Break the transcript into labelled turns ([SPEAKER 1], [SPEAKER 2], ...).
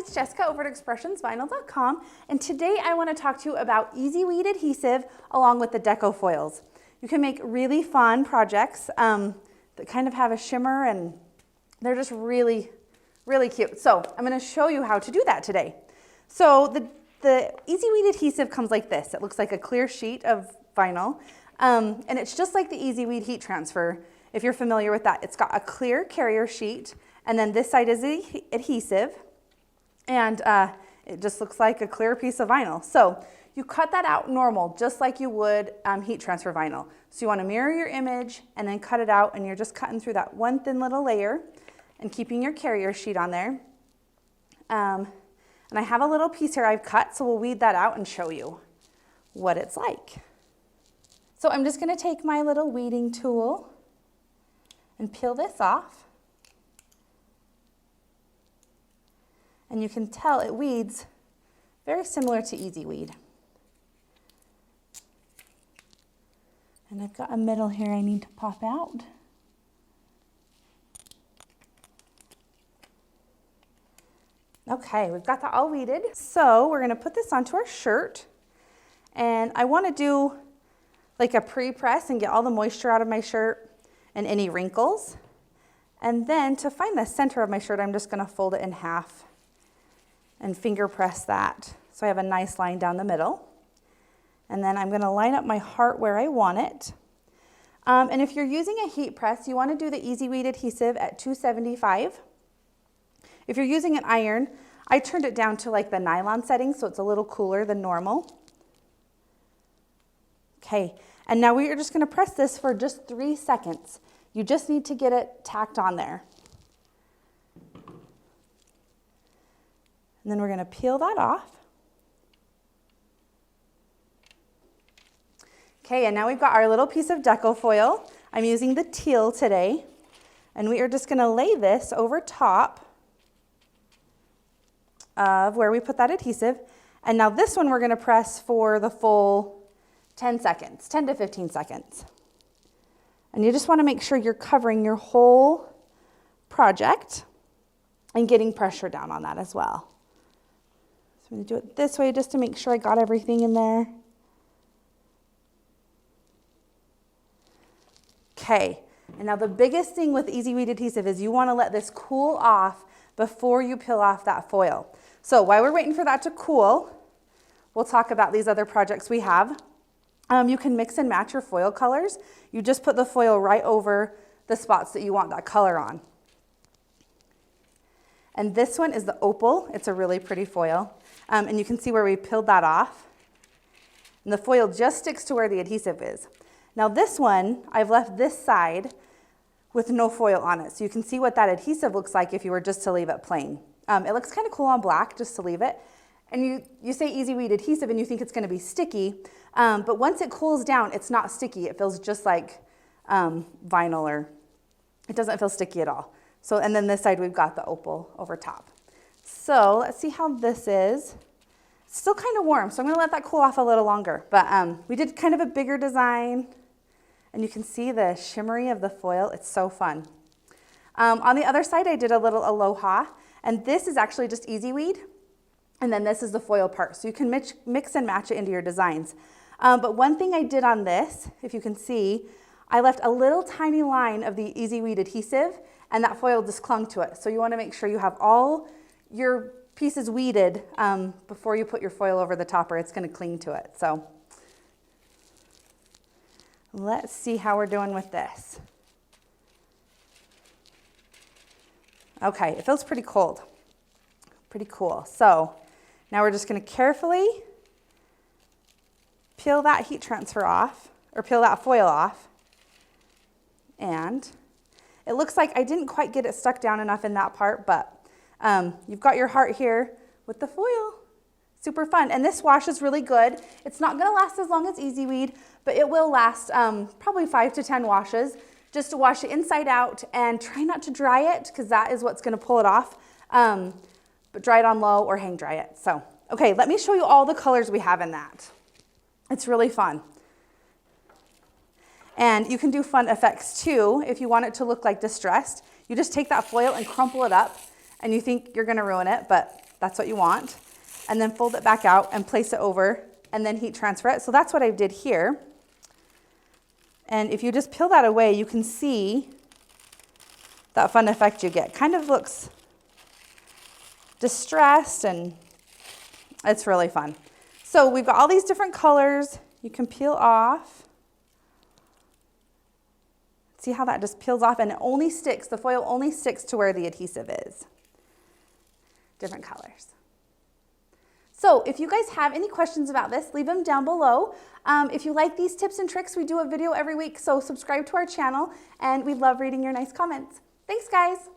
[SPEAKER 1] it's Jessica over at expressionsvinyl.com, and today I want to talk to you about EasyWeed Adhesive along with the Deco foils. You can make really fun projects that kind of have a shimmer, and they're just really, really cute. So I'm going to show you how to do that today. So the EasyWeed Adhesive comes like this. It looks like a clear sheet of vinyl, and it's just like the EasyWeed heat transfer. If you're familiar with that, it's got a clear carrier sheet, and then this side is the adhesive, and it just looks like a clear piece of vinyl. So you cut that out normal, just like you would heat transfer vinyl. So you want to mirror your image and then cut it out, and you're just cutting through that one thin little layer and keeping your carrier sheet on there. And I have a little piece here I've cut, so we'll weed that out and show you what it's like. So I'm just going to take my little weeding tool and peel this off. And you can tell it weeds very similar to EasyWeed. And I've got a middle here I need to pop out. Okay, we've got that all weeded. So we're gonna put this onto our shirt. And I wanna do like a pre-press and get all the moisture out of my shirt and any wrinkles. And then to find the center of my shirt, I'm just gonna fold it in half and finger press that. So I have a nice line down the middle. And then I'm gonna line up my heart where I want it. And if you're using a heat press, you wanna do the EasyWeed adhesive at 275. If you're using an iron, I turned it down to like the nylon setting, so it's a little cooler than normal. Okay, and now we are just gonna press this for just 3 seconds. You just need to get it tacked on there. And then we're gonna peel that off. Okay, and now we've got our little piece of Deco foil. I'm using the teal today. And we are just gonna lay this over top of where we put that adhesive. And now this one we're gonna press for the full 10 seconds, 10 to 15 seconds. And you just wanna make sure you're covering your whole project and getting pressure down on that as well. So I'm gonna do it this way just to make sure I got everything in there. Okay, and now the biggest thing with EasyWeed adhesive is you wanna let this cool off before you peel off that foil. So while we're waiting for that to cool, we'll talk about these other projects we have. You can mix and match your foil colors. You just put the foil right over the spots that you want that color on. And this one is the opal. It's a really pretty foil. And you can see where we peeled that off. And the foil just sticks to where the adhesive is. Now this one, I've left this side with no foil on it. So you can see what that adhesive looks like if you were just to leave it plain. It looks kind of cool on black just to leave it. And you say EasyWeed adhesive and you think it's gonna be sticky, but once it cools down, it's not sticky. It feels just like vinyl, or it doesn't feel sticky at all. So, and then this side we've got the opal over top. So let's see how this is. It's still kind of warm, so I'm gonna let that cool off a little longer. But we did kind of a bigger design, and you can see the shimmery of the foil. It's so fun. On the other side, I did a little aloha, and this is actually just EasyWeed. And then this is the foil part. So you can mix and match it into your designs. But one thing I did on this, if you can see, I left a little tiny line of the EasyWeed adhesive, and that foil just clung to it. So you wanna make sure you have all your pieces weeded before you put your foil over the top, or it's gonna cling to it. So let's see how we're doing with this. Okay, it feels pretty cold. Pretty cool. So now we're just gonna carefully peel that heat transfer off, or peel that foil off. And it looks like I didn't quite get it stuck down enough in that part, but you've got your heart here with the foil. Super fun. And this washes really good. It's not gonna last as long as EasyWeed, but it will last probably 5 to 10 washes. Just to wash it inside out, and try not to dry it, because that is what's gonna pull it off. But dry it on low or hang dry it. So, okay, let me show you all the colors we have in that. It's really fun. And you can do fun effects too. If you want it to look like distressed, you just take that foil and crumple it up, and you think you're gonna ruin it, but That's what you want. And then fold it back out and place it over and then heat transfer it. So that's what I did here. And if you just peel that away, you can see that fun effect you get. Kind of looks distressed and it's really fun. So we've got all these different colors you can peel off. See how that just peels off and it only sticks, the foil only sticks to where the adhesive is. Different colors. So if you guys have any questions about this, leave them down below. If you like these tips and tricks, we do a video every week, so subscribe to our channel and we love reading your nice comments. Thanks guys.